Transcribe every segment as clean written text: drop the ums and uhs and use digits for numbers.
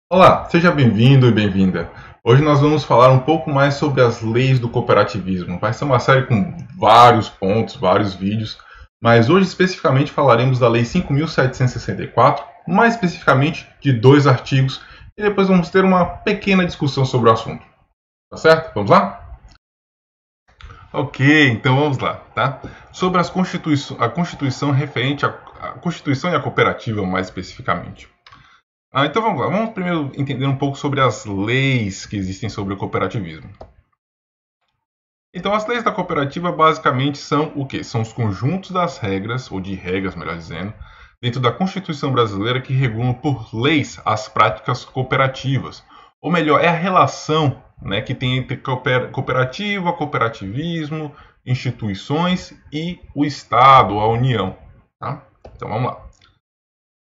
Olá, seja bem-vindo e bem-vinda. Hoje nós vamos falar um pouco mais sobre as leis do cooperativismo. Vai ser uma série com vários pontos, vários vídeos, mas hoje especificamente falaremos da Lei 5.764, mais especificamente de dois artigos, e depois vamos ter uma pequena discussão sobre o assunto. Tá certo? Vamos lá? Ok, então vamos lá, tá? Sobre a Constituição referente à Constituição e à cooperativa, mais especificamente. Então vamos lá, vamos primeiro entender um pouco sobre as leis que existem sobre o cooperativismo. Então, as leis da cooperativa basicamente são o quê? São os conjuntos das regras, ou de regras, melhor dizendo, dentro da Constituição brasileira que regulam por leis as práticas cooperativas. Ou melhor, é a relação, né, que tem entre cooperativa, cooperativismo, instituições e o Estado, a União. Tá? Então vamos lá.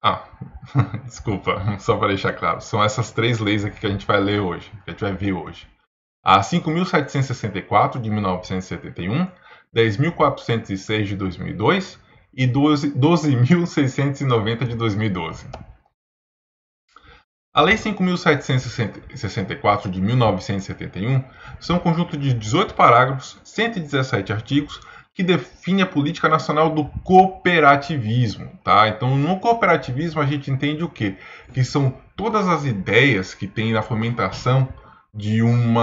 Ah, desculpa, só para deixar claro. São essas três leis aqui que a gente vai ler hoje, que a gente vai ver hoje. A 5.764 de 1971, 10.406 de 2002 e 12.690 de 2012. A Lei 5.764 de 1971 são um conjunto de 18 parágrafos, 117 artigos, que define a política nacional do cooperativismo, tá? Então, no cooperativismo a gente entende o quê? Que são todas as ideias que tem na fomentação de um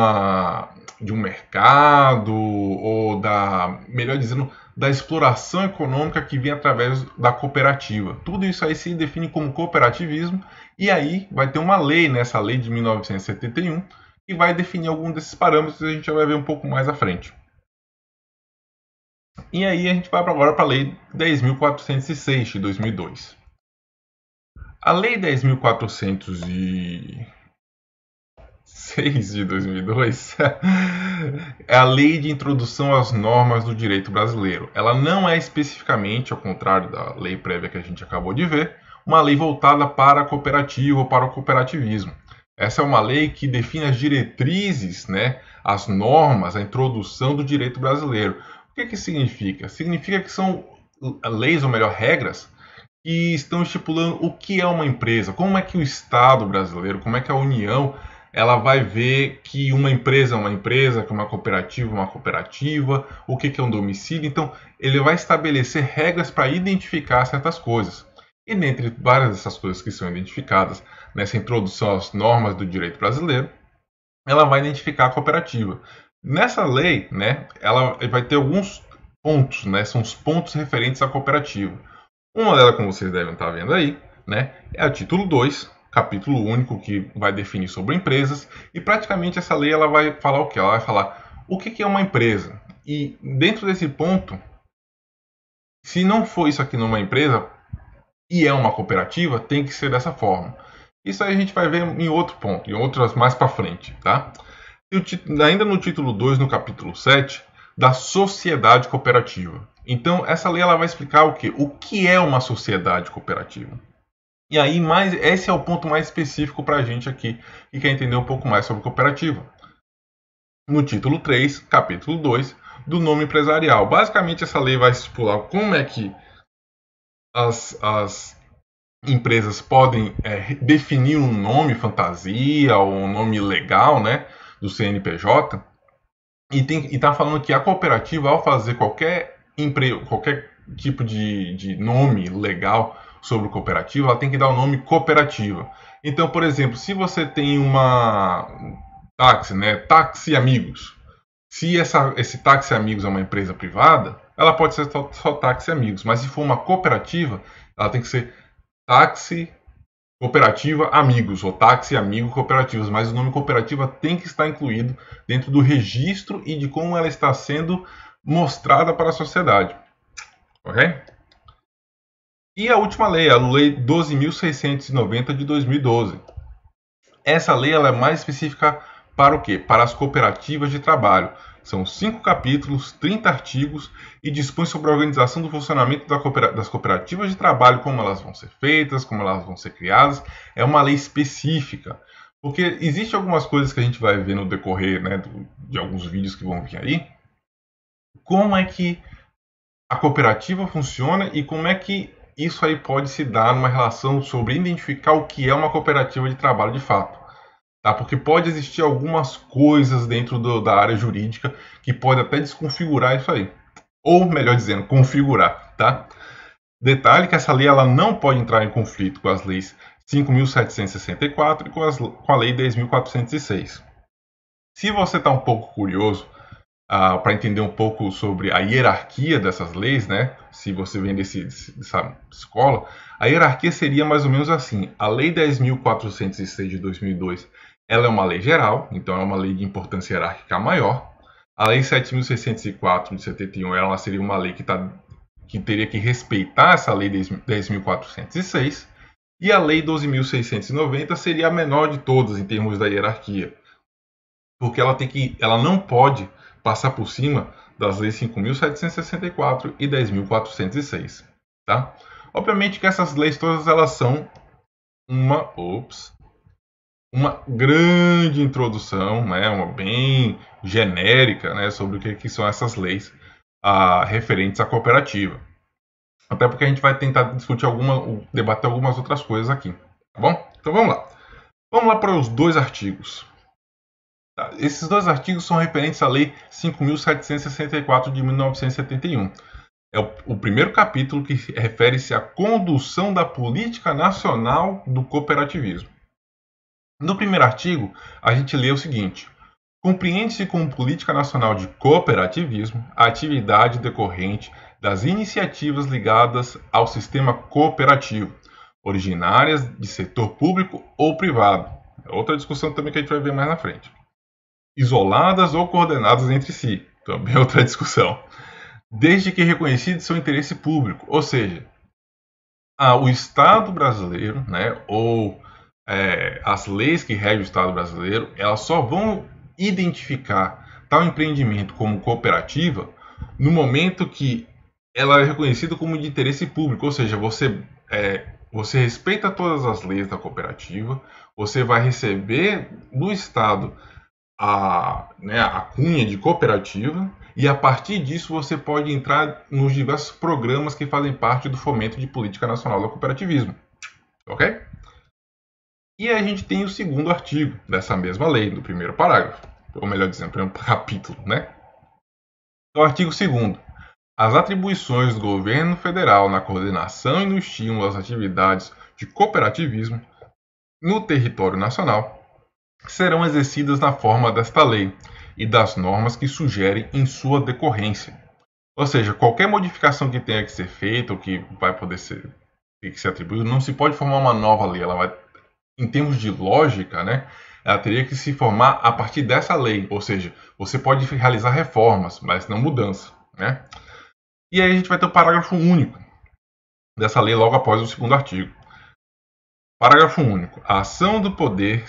mercado ou melhor dizendo, da exploração econômica que vem através da cooperativa. Tudo isso aí se define como cooperativismo e aí vai ter uma lei, nessa lei de 1971, que vai definir algum desses parâmetros e a gente já vai ver um pouco mais à frente. E aí a gente vai agora para a Lei 10.406 de 2002. A Lei 10.406 de 2002 é a Lei de Introdução às Normas do Direito Brasileiro. Ela não é especificamente, ao contrário da lei prévia que a gente acabou de ver, uma lei voltada para a cooperativa ou para o cooperativismo. Essa é uma lei que define as diretrizes, né, as normas, a introdução do direito brasileiro. O que significa? Significa que são leis, ou melhor, regras, que estão estipulando o que é uma empresa, como é que o Estado brasileiro, como é que a União, ela vai ver que uma empresa é uma empresa, que uma cooperativa é uma cooperativa, o que é um domicílio. Então, ele vai estabelecer regras para identificar certas coisas. E dentre várias dessas coisas que são identificadas nessa introdução às normas do direito brasileiro, ela vai identificar a cooperativa. Nessa lei, né, ela vai ter alguns pontos, né, são os pontos referentes à cooperativa. Uma delas, como vocês devem estar vendo aí, né, é o título 2, capítulo único, que vai definir sobre empresas. E praticamente essa lei ela vai falar o quê? Ela vai falar o que é uma empresa. E dentro desse ponto, se não for isso aqui numa empresa e é uma cooperativa, tem que ser dessa forma. Isso aí a gente vai ver em outro ponto, em outras mais para frente, tá? Ainda no título 2, no capítulo 7, da sociedade cooperativa. Então, essa lei ela vai explicar o quê? O que é uma sociedade cooperativa. E aí, esse é o ponto mais específico para a gente aqui, que quer entender um pouco mais sobre cooperativa. No título 3, capítulo 2, do nome empresarial. Basicamente, essa lei vai estipular como é que as empresas podem definir um nome fantasia ou um nome legal, né, do CNPJ. E está falando que a cooperativa, ao fazer qualquer tipo de nome legal sobre cooperativa, ela tem que dar o nome cooperativa. Então, por exemplo, se você tem uma táxi, né, táxi amigos, se esse táxi amigos é uma empresa privada, ela pode ser só táxi amigos, mas se for uma cooperativa, ela tem que ser táxi cooperativa amigos ou táxi amigo cooperativas, mas o nome cooperativa tem que estar incluído dentro do registro e de como ela está sendo mostrada para a sociedade, ok? E a última lei, a Lei 12.690 de 2012. Essa lei ela é mais específica para o quê? Para as cooperativas de trabalho. São 5 capítulos, 30 artigos e dispõe sobre a organização do funcionamento das cooperativas de trabalho, como elas vão ser feitas, como elas vão ser criadas. É uma lei específica, porque existem algumas coisas que a gente vai ver no decorrer, né, de alguns vídeos que vão vir aí. Como é que a cooperativa funciona e como é que isso aí pode se dar numa relação sobre identificar o que é uma cooperativa de trabalho de fato. Tá? Porque pode existir algumas coisas dentro da área jurídica que pode até desconfigurar isso aí. Ou, melhor dizendo, configurar. Tá? Detalhe que essa lei ela não pode entrar em conflito com as leis 5.764 e com a lei 10.406. Se você está um pouco curioso para entender um pouco sobre a hierarquia dessas leis, né? Se você vem dessa escola, a hierarquia seria mais ou menos assim. A lei 10.406 de 2002, ela é uma lei geral, então é uma lei de importância hierárquica maior. A lei 7.604 de 71, ela seria uma lei que teria que respeitar essa lei 10.406. E a lei 12.690 seria a menor de todas em termos da hierarquia. Porque ela não pode passar por cima das leis 5.764 e 10.406, tá? Obviamente que essas leis todas elas são uma grande introdução, né, uma bem genérica, né, sobre o que são essas leis referentes à cooperativa. Até porque a gente vai tentar debater algumas outras coisas aqui, tá bom? Então vamos lá. Vamos lá para os dois artigos. Esses dois artigos são referentes à Lei 5.764 de 1971. É o primeiro capítulo que refere-se à condução da política nacional do cooperativismo. No primeiro artigo, a gente lê o seguinte: compreende-se como política nacional de cooperativismo a atividade decorrente das iniciativas ligadas ao sistema cooperativo, originárias de setor público ou privado. É outra discussão também que a gente vai ver mais na frente. Isoladas ou coordenadas entre si, também outra discussão, desde que reconhecido seu interesse público, ou seja, o Estado brasileiro, né, ou as leis que regem o Estado brasileiro, elas só vão identificar tal empreendimento como cooperativa no momento que ela é reconhecida como de interesse público, ou seja, você respeita todas as leis da cooperativa, você vai receber do Estado a cunha de cooperativa e a partir disso você pode entrar nos diversos programas que fazem parte do fomento de política nacional do cooperativismo, ok? E a gente tem o segundo artigo dessa mesma lei, do primeiro parágrafo, ou melhor dizendo, primeiro capítulo, né? O artigo 2º. As atribuições do governo federal na coordenação e no estímulo às atividades de cooperativismo no território nacional serão exercidas na forma desta lei e das normas que sugerem em sua decorrência. Ou seja, qualquer modificação que tenha que ser feita ou que vai poder ser atribuída, não se pode formar uma nova lei. Ela vai, em termos de lógica, né, ela teria que se formar a partir dessa lei. Ou seja, você pode realizar reformas, mas não mudança, né? E aí a gente vai ter o parágrafo único dessa lei logo após o segundo artigo. Parágrafo único. A ação do poder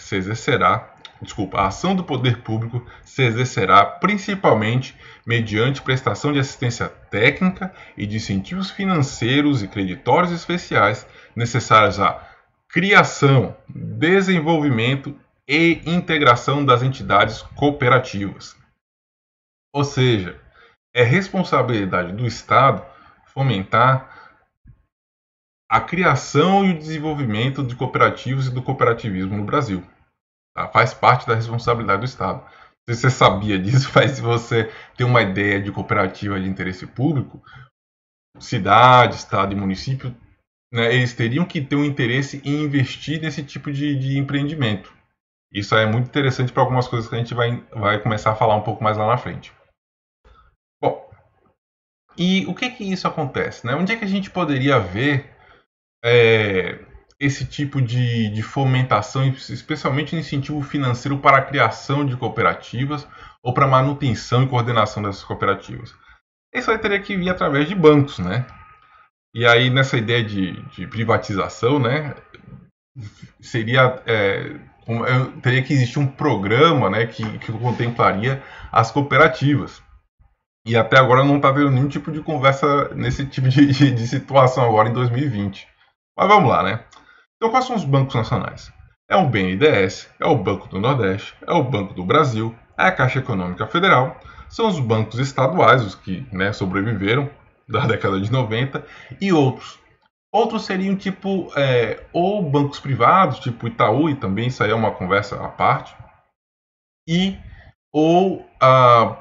público se exercerá principalmente mediante prestação de assistência técnica e de incentivos financeiros e creditórios especiais necessários à criação, desenvolvimento e integração das entidades cooperativas. Ou seja, é responsabilidade do Estado fomentar a criação e o desenvolvimento de cooperativas e do cooperativismo no Brasil. Tá? Faz parte da responsabilidade do Estado. Se você sabia disso, mas se você tem uma ideia de cooperativa de interesse público, cidade, estado e município, né, eles teriam que ter um interesse em investir nesse tipo de empreendimento. Isso é muito interessante para algumas coisas que a gente vai começar a falar um pouco mais lá na frente. Bom, e o que isso acontece? Né? Onde é que a gente poderia ver esse tipo de fomentação, especialmente no incentivo financeiro para a criação de cooperativas ou para a manutenção e coordenação dessas cooperativas? Isso aí teria que vir através de bancos, né? E aí nessa ideia de privatização, né, teria que existir um programa, né, que contemplaria as cooperativas. E até agora não está tendo nenhum tipo de conversa nesse tipo de situação agora em 2020. Mas vamos lá, né? Então, quais são os bancos nacionais? É o BNDES, é o Banco do Nordeste, é o Banco do Brasil, é a Caixa Econômica Federal, são os bancos estaduais, os que sobreviveram da década de 90, e outros. Outros seriam tipo ou bancos privados, tipo Itaú, e também isso aí é uma conversa à parte, e ou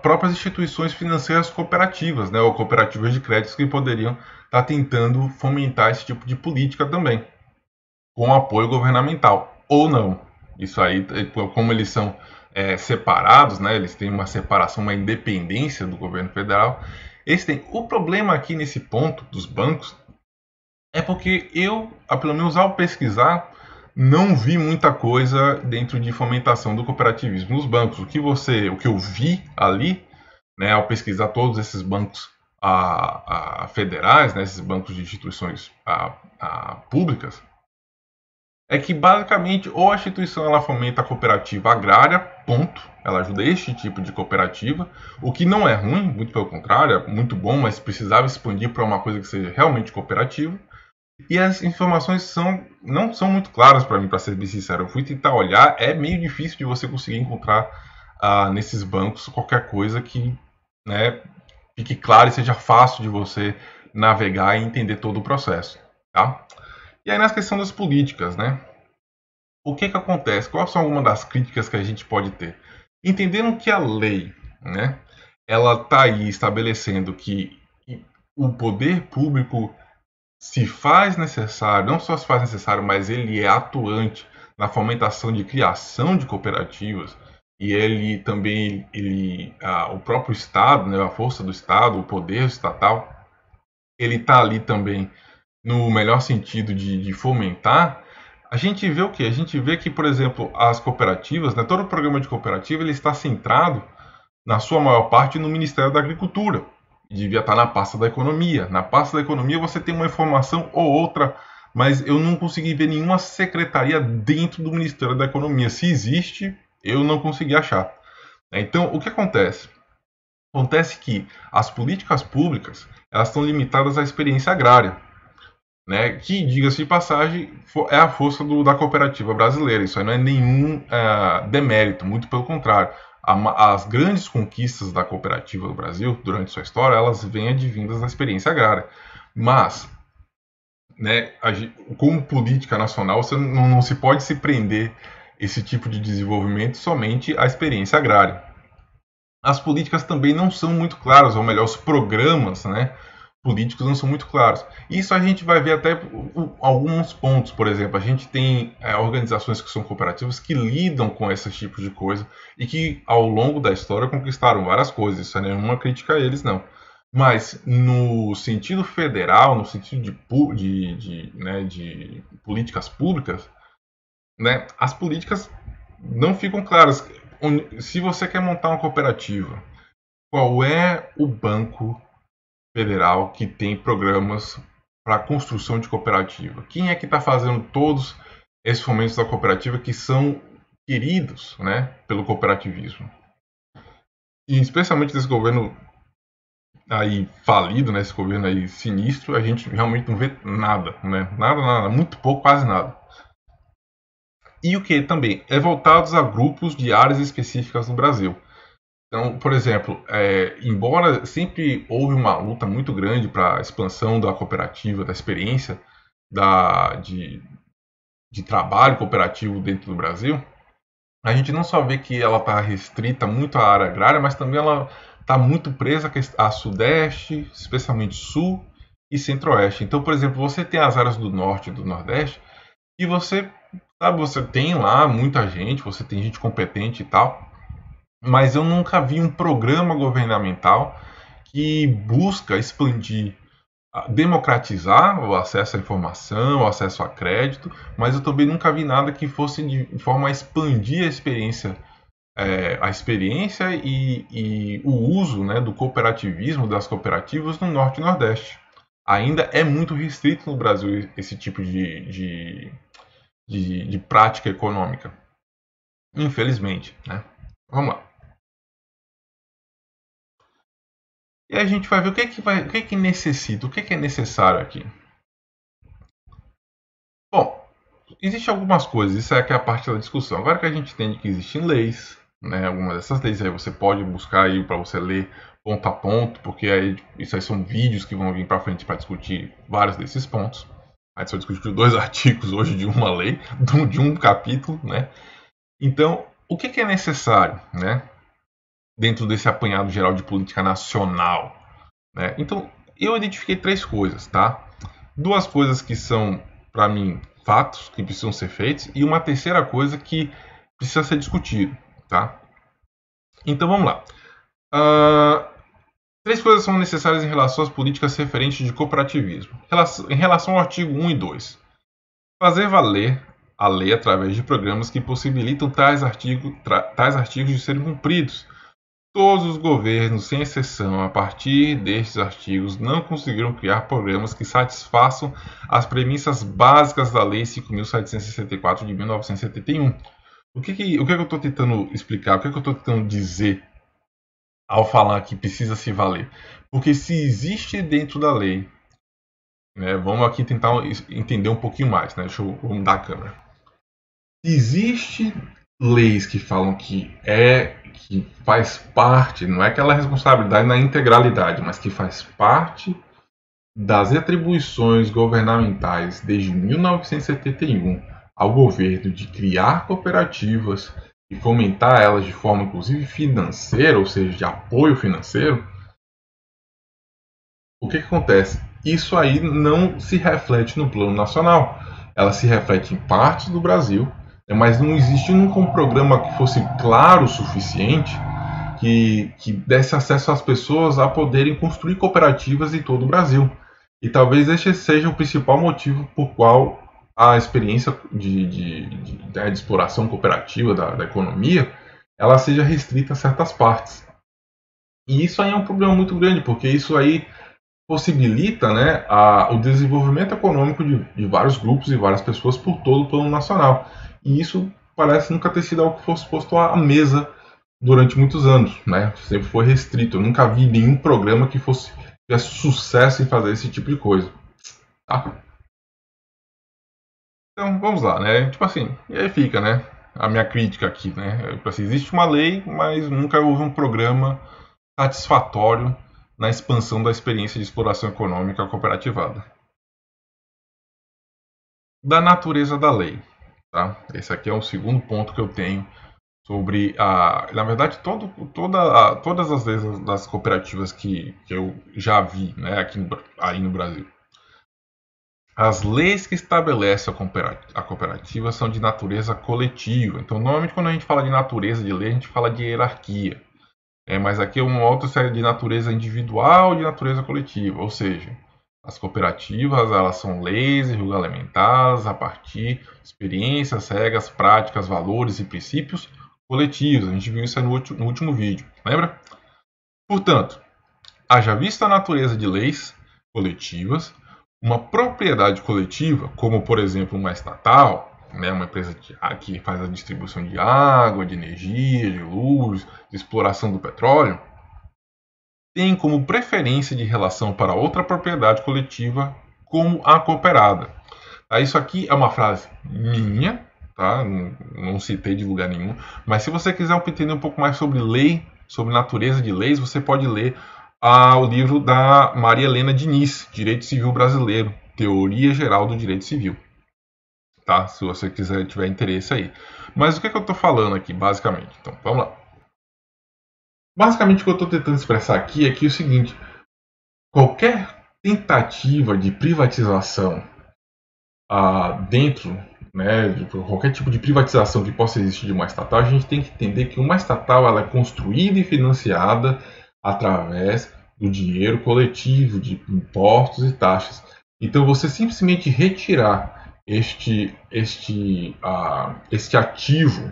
próprias instituições financeiras cooperativas, né, ou cooperativas de créditos que poderiam estar tentando fomentar esse tipo de política também, com apoio governamental, ou não. Isso aí, como eles são separados, né, eles têm uma separação, uma independência do governo federal, eles têm. O problema aqui nesse ponto dos bancos é porque eu, pelo menos ao pesquisar, não vi muita coisa dentro de fomentação do cooperativismo nos bancos. O que eu vi ali, né, ao pesquisar todos esses bancos federais, né, esses bancos de instituições públicas, é que basicamente ou a instituição ela fomenta a cooperativa agrária, ponto. Ela ajuda este tipo de cooperativa, o que não é ruim, muito pelo contrário, é muito bom, mas precisava expandir para uma coisa que seja realmente cooperativa. E as informações não são muito claras para mim, para ser bem sincero. Eu fui tentar olhar, é meio difícil de você conseguir encontrar nesses bancos qualquer coisa que, né, fique claro e seja fácil de você navegar e entender todo o processo, tá? E aí, na questão das políticas, né? O que acontece? Quais são algumas das críticas que a gente pode ter? Entendendo que a lei, né, ela está aí estabelecendo que o poder público se faz necessário, não só se faz necessário, mas ele é atuante na fomentação de criação de cooperativas, e ele também, o próprio Estado, né, a força do Estado, o poder estatal, ele está ali também no melhor sentido de fomentar. A gente vê o quê? A gente vê que, por exemplo, as cooperativas, né, todo o programa de cooperativa, ele está centrado, na sua maior parte, no Ministério da Agricultura. Devia estar na pasta da economia. Na pasta da economia você tem uma informação ou outra, mas eu não consegui ver nenhuma secretaria dentro do Ministério da Economia. Se existe, eu não consegui achar. Então, o que acontece? Acontece que as políticas públicas elas estão limitadas à experiência agrária, né? Que, diga-se de passagem, é a força da cooperativa brasileira. Isso aí não é nenhum demérito, muito pelo contrário. As grandes conquistas da cooperativa do Brasil durante sua história, elas vêm advindas da experiência agrária. Mas, né, como política nacional, você não se pode se prender esse tipo de desenvolvimento somente à experiência agrária. As políticas também não são muito claras, ou melhor, os programas, né, políticos não são muito claros. Isso a gente vai ver até alguns pontos, por exemplo, a gente tem organizações que são cooperativas que lidam com esses tipos de coisa e que ao longo da história conquistaram várias coisas, isso não é nenhuma crítica a eles, não. Mas no sentido federal, no sentido de políticas públicas, né, as políticas não ficam claras. Se você quer montar uma cooperativa, qual é o banco federal que tem programas para construção de cooperativa? Quem é que está fazendo todos esses fomentos da cooperativa que são queridos, né, pelo cooperativismo? E especialmente desse governo aí falido, né, esse governo aí sinistro, a gente realmente não vê nada, né? Nada, muito pouco, quase nada. E o que também é voltados a grupos de áreas específicas no Brasil. Então, por exemplo, embora sempre houve uma luta muito grande para a expansão da cooperativa, da experiência de trabalho cooperativo dentro do Brasil, a gente não só vê que ela está restrita muito à área agrária, mas também ela está muito presa a Sudeste, especialmente Sul e Centro-Oeste. Então, por exemplo, você tem as áreas do Norte e do Nordeste e você, sabe, você tem lá muita gente, você tem gente competente e tal, mas eu nunca vi um programa governamental que busca expandir, democratizar o acesso à informação, o acesso a crédito, mas eu também nunca vi nada que fosse de forma a expandir a experiência e o uso, né, do cooperativismo, das cooperativas no Norte e Nordeste. Ainda é muito restrito no Brasil esse tipo de prática econômica, infelizmente, né? Vamos lá. E a gente vai ver o que necessita, o que é necessário aqui. Bom, existem algumas coisas, isso é que é a parte da discussão. Agora que a gente entende que existem leis, né, algumas dessas leis aí você pode buscar aí para você ler ponto a ponto, porque aí, isso aí são vídeos que vão vir para frente para discutir vários desses pontos. A gente só discutiu 2 artigos hoje de uma lei, de um capítulo, né? Então, o que é necessário, né? Dentro desse apanhado geral de política nacional, né? Então, eu identifiquei 3 coisas, tá? 2 coisas que são, para mim, fatos que precisam ser feitos e uma terceira coisa que precisa ser discutido, tá? Então, vamos lá. 3 coisas são necessárias em relação às políticas referentes de cooperativismo. Em relação ao artigo 1 e 2. Fazer valer a lei através de programas que possibilitam tais artigos de serem cumpridos. Todos os governos, sem exceção, a partir destes artigos, não conseguiram criar programas que satisfaçam as premissas básicas da Lei 5.764 de 1971. O que eu estou tentando explicar? O que eu estou tentando dizer ao falar que precisa se valer? Porque se existe dentro da lei, né, vamos aqui tentar entender um pouquinho mais, né? Vou mudar a câmera. Se existe leis que falam que faz parte, não é aquela responsabilidade na integralidade, mas que faz parte das atribuições governamentais desde 1971 ao governo de criar cooperativas e fomentar elas de forma inclusive financeira, ou seja, de apoio financeiro, o que acontece? Isso aí não se reflete no plano nacional. Ela se reflete em partes do Brasil, mas não existe um programa que fosse claro o suficiente que desse acesso às pessoas a poderem construir cooperativas em todo o Brasil. E talvez este seja o principal motivo por qual a experiência de exploração cooperativa da economia ela seja restrita a certas partes. E isso aí é um problema muito grande, porque isso aí possibilita, né, o desenvolvimento econômico de vários grupos e várias pessoas por todo o plano nacional. E isso parece nunca ter sido algo que fosse posto à mesa durante muitos anos, né? Sempre foi restrito. Eu nunca vi nenhum programa que tivesse sucesso em fazer esse tipo de coisa. Tá? Então, vamos lá, né? Tipo assim, e aí fica, né? A minha crítica aqui, né? Tipo assim, existe uma lei, mas nunca houve um programa satisfatório na expansão da experiência de exploração econômica cooperativada. Da natureza da lei. Tá? Esse aqui é o segundo ponto que eu tenho sobre na verdade, todas as leis das cooperativas que eu já vi, né, aí no Brasil. As leis que estabelecem a cooperativa são de natureza coletiva. Então, normalmente, quando a gente fala de natureza de lei, a gente fala de hierarquia. Mas aqui é uma outra série de natureza individual e de natureza coletiva. Ou seja, as cooperativas elas são leis regulamentadas a partir de experiências, regras, práticas, valores e princípios coletivos. A gente viu isso aí no último vídeo, lembra? Portanto, haja vista a natureza de leis coletivas, uma propriedade coletiva, como por exemplo uma estatal, né, uma empresa que faz a distribuição de água, de energia, de luz, de exploração do petróleo, tem como preferência de relação para outra propriedade coletiva como a cooperada. Isso aqui é uma frase minha, tá? Não citei de lugar nenhum, mas se você quiser entender um pouco mais sobre lei, sobre natureza de leis, você pode ler o livro da Maria Helena Diniz, Direito Civil Brasileiro, Teoria Geral do Direito Civil. Tá? Se você tiver interesse aí. Mas o que eu estou falando aqui, basicamente? Então, vamos lá. Basicamente, o que eu estou tentando expressar aqui é que é o seguinte: qualquer tentativa de privatização dentro, né, de qualquer tipo de privatização que possa existir de uma estatal, a gente tem que entender que uma estatal ela é construída e financiada através do dinheiro coletivo, de impostos e taxas. Então, você simplesmente retirar este ativo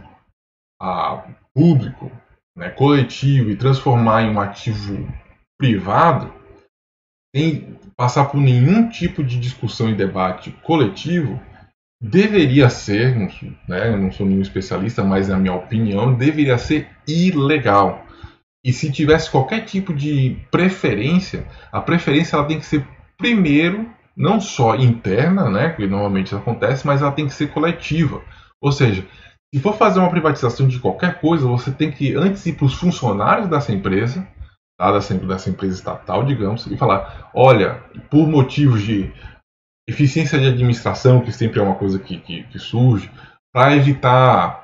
público, né, coletivo, e transformar em um ativo privado, sem passar por nenhum tipo de discussão e debate coletivo, deveria ser, né, eu não sou nenhum especialista, mas na minha opinião, deveria ser ilegal. E se tivesse qualquer tipo de preferência, a preferência ela tem que ser primeiro, não só interna, né, que normalmente isso acontece, mas ela tem que ser coletiva. Ou seja, se for fazer uma privatização de qualquer coisa, você tem que antes ir para os funcionários dessa empresa, tá, dessa empresa estatal, digamos, e falar: olha, por motivos de eficiência de administração, que sempre é uma coisa que surge, para evitar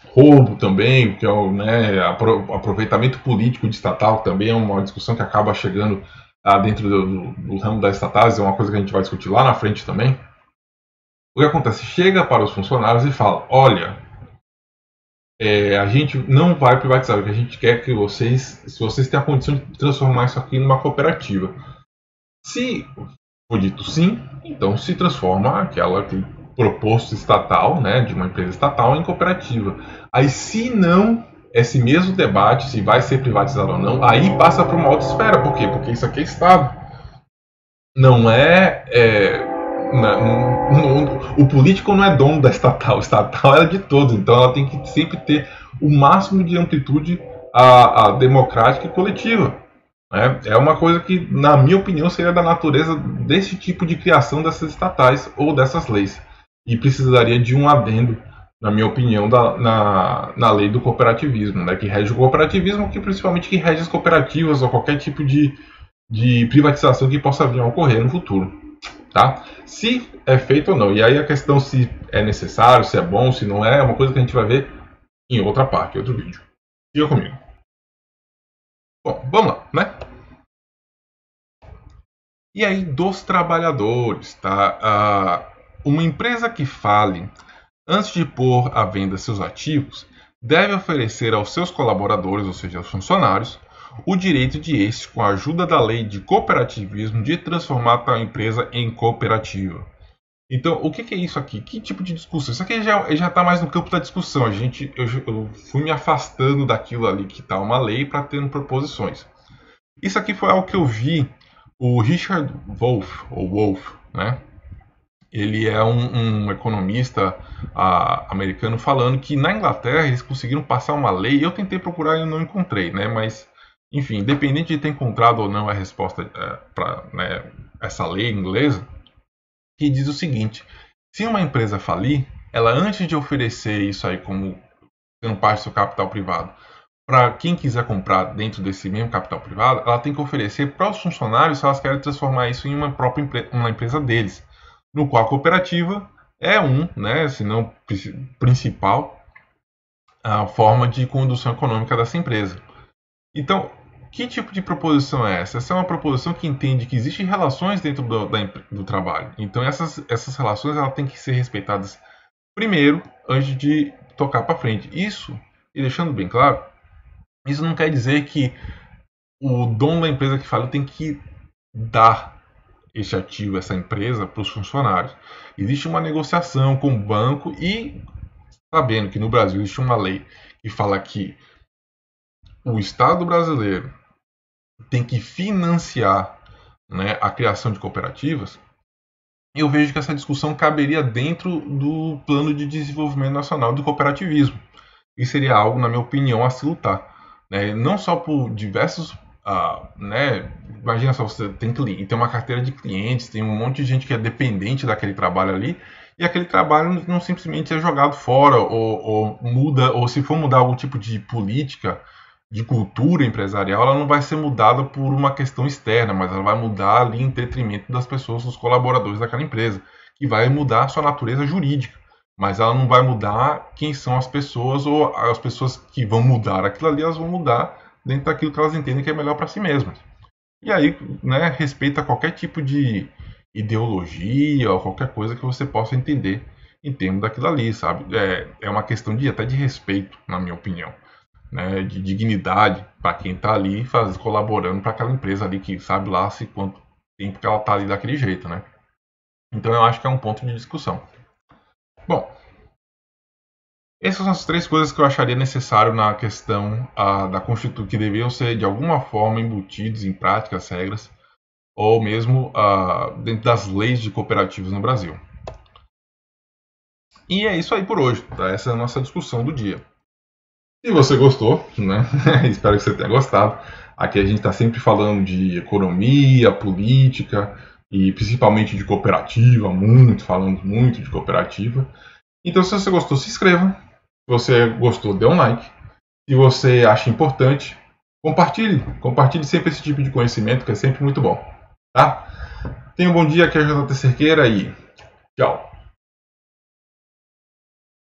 roubo também, que é o, né, aproveitamento político de estatal, também é uma discussão que acaba chegando dentro do ramo das estatais, é uma coisa que a gente vai discutir lá na frente também. O que acontece? Chega para os funcionários e fala: olha, a gente não vai privatizar, o que a gente quer que vocês, se vocês têm a condição de transformar isso aqui numa cooperativa. Se for dito sim, então se transforma aquele proposto estatal, né, de uma empresa estatal, em cooperativa. Aí, se não, esse mesmo debate, se vai ser privatizado ou não, aí passa para uma outra esfera. Por quê? Porque isso aqui é Estado. Não o político não é dono da estatal, a estatal é de todos, então ela tem que sempre ter o máximo de amplitude a democrática e coletiva. É uma coisa que, na minha opinião, seria da natureza desse tipo de criação dessas estatais ou dessas leis. E precisaria de um adendo, na minha opinião, na lei do cooperativismo, né, que rege o cooperativismo, que principalmente que rege as cooperativas ou qualquer tipo de privatização que possa vir a ocorrer no futuro. Tá? Se é feito ou não. E aí a questão se é necessário, se é bom, se não é uma coisa que a gente vai ver em outra parte, em outro vídeo. Siga comigo. Bom, vamos lá, né? E aí, dos trabalhadores, tá? Uma empresa que fale antes de pôr à venda seus ativos deve oferecer aos seus colaboradores, ou seja, aos funcionários, o direito de estes, com a ajuda da lei de cooperativismo, de transformar tal empresa em cooperativa. Então, o que é isso aqui? Que tipo de discussão? Isso aqui já está mais no campo da discussão. Eu fui me afastando daquilo ali que está uma lei para ter proposições. Isso aqui foi algo que eu vi o Richard Wolff, né? Ele é um economista americano falando que na Inglaterra eles conseguiram passar uma lei. Eu tentei procurar e não encontrei, né? Mas, enfim, independente de ter encontrado ou não a resposta para, né, essa lei inglesa, que diz o seguinte: se uma empresa falir, ela, antes de oferecer isso aí como sendo parte do seu capital privado para quem quiser comprar dentro desse mesmo capital privado, ela tem que oferecer para os funcionários se elas querem transformar isso em uma própria uma empresa deles, no qual a cooperativa é né, se não principal, a forma de condução econômica dessa empresa. Então, que tipo de proposição é essa? Essa é uma proposição que entende que existem relações dentro do trabalho. Então, essas relações ela tem que ser respeitadas primeiro, antes de tocar para frente. Isso, e deixando bem claro, isso não quer dizer que o dono da empresa que fala tem que dar esse ativo, essa empresa, para os funcionários. Existe uma negociação com o banco e, sabendo que no Brasil existe uma lei que fala que o Estado brasileiro tem que financiar, né, a criação de cooperativas, eu vejo que essa discussão caberia dentro do plano de desenvolvimento nacional do cooperativismo. E seria algo, na minha opinião, a se lutar. Né? Não só por diversos... né? Imagina só, você tem uma carteira de clientes, tem um monte de gente que é dependente daquele trabalho ali, e aquele trabalho não simplesmente é jogado fora, ou muda, ou se for mudar algum tipo de política, de cultura empresarial, ela não vai ser mudada por uma questão externa, mas ela vai mudar ali em detrimento das pessoas, dos colaboradores daquela empresa, que vai mudar a sua natureza jurídica, mas ela não vai mudar quem são as pessoas, ou as pessoas que vão mudar aquilo ali, elas vão mudar dentro daquilo que elas entendem que é melhor para si mesmas. E aí, né, respeita qualquer tipo de ideologia ou qualquer coisa que você possa entender em termos daquilo ali, sabe? É uma questão até de respeito, na minha opinião. Né, de dignidade para quem está ali colaborando para aquela empresa ali que sabe lá se quanto tempo que ela está ali daquele jeito, né? Então eu acho que é um ponto de discussão. Bom, essas são as três coisas que eu acharia necessário na questão da Constituição, que deveriam ser de alguma forma embutidos em práticas, regras, ou mesmo dentro das leis de cooperativas no Brasil. E é isso aí por hoje, tá? Essa é a nossa discussão do dia. Se você gostou, né? Espero que você tenha gostado. Aqui a gente está sempre falando de economia, política e principalmente de cooperativa, falando muito de cooperativa. Então, se você gostou, se inscreva. Se você gostou, dê um like. Se você acha importante, compartilhe. Compartilhe sempre esse tipo de conhecimento, que é sempre muito bom. Tá? Tenha um bom dia, aqui é a JT Cerqueira e tchau.